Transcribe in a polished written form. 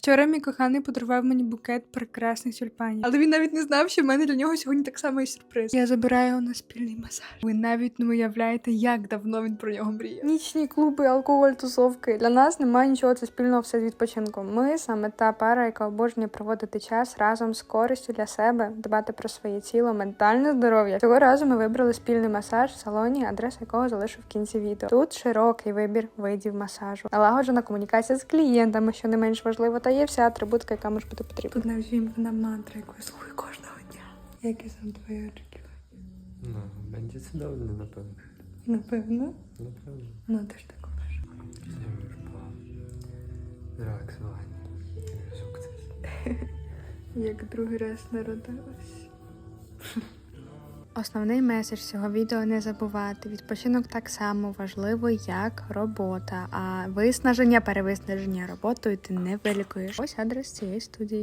Вчора мій коханий подарував мені букет прекрасних тюльпанів. Але він навіть не знав, що в мене для нього сьогодні так само є сюрприз. Я забираю його на спільний масаж. Ви навіть не уявляєте, як давно він про нього мріяв. Нічні клуби, алкоголь, тусовки. Для нас немає нічого це спільного все з відпочинком. Ми саме та пара, яка обожнює проводити час разом з користю для себе, дбати про своє тіло, ментальне здоров'я. Цього разу ми вибрали спільний масаж в салоні, адреса якого залишу в кінці відео. Тут широкий вибір видів масажу, налагоджена комунікація з клієнтами, що не менш важливо, та є вся атрибутика, яка може бути потрібна. Тут навіть вімкнена мантра, яку я слухаю кожного дня. Які сам твої очікування? No, będzie cudowny na pewno. Напевно. Naprawdę. Ну, też tak uważam. Jestem już po zrelaksowaniu. Sukces. Як другий раз народилась. Основний меседж цього відео – не забувати. Відпочинок так само важливий, як робота. А виснаження, перевиснаження роботою ти не вилікуєш. Ось адрес цієї студії.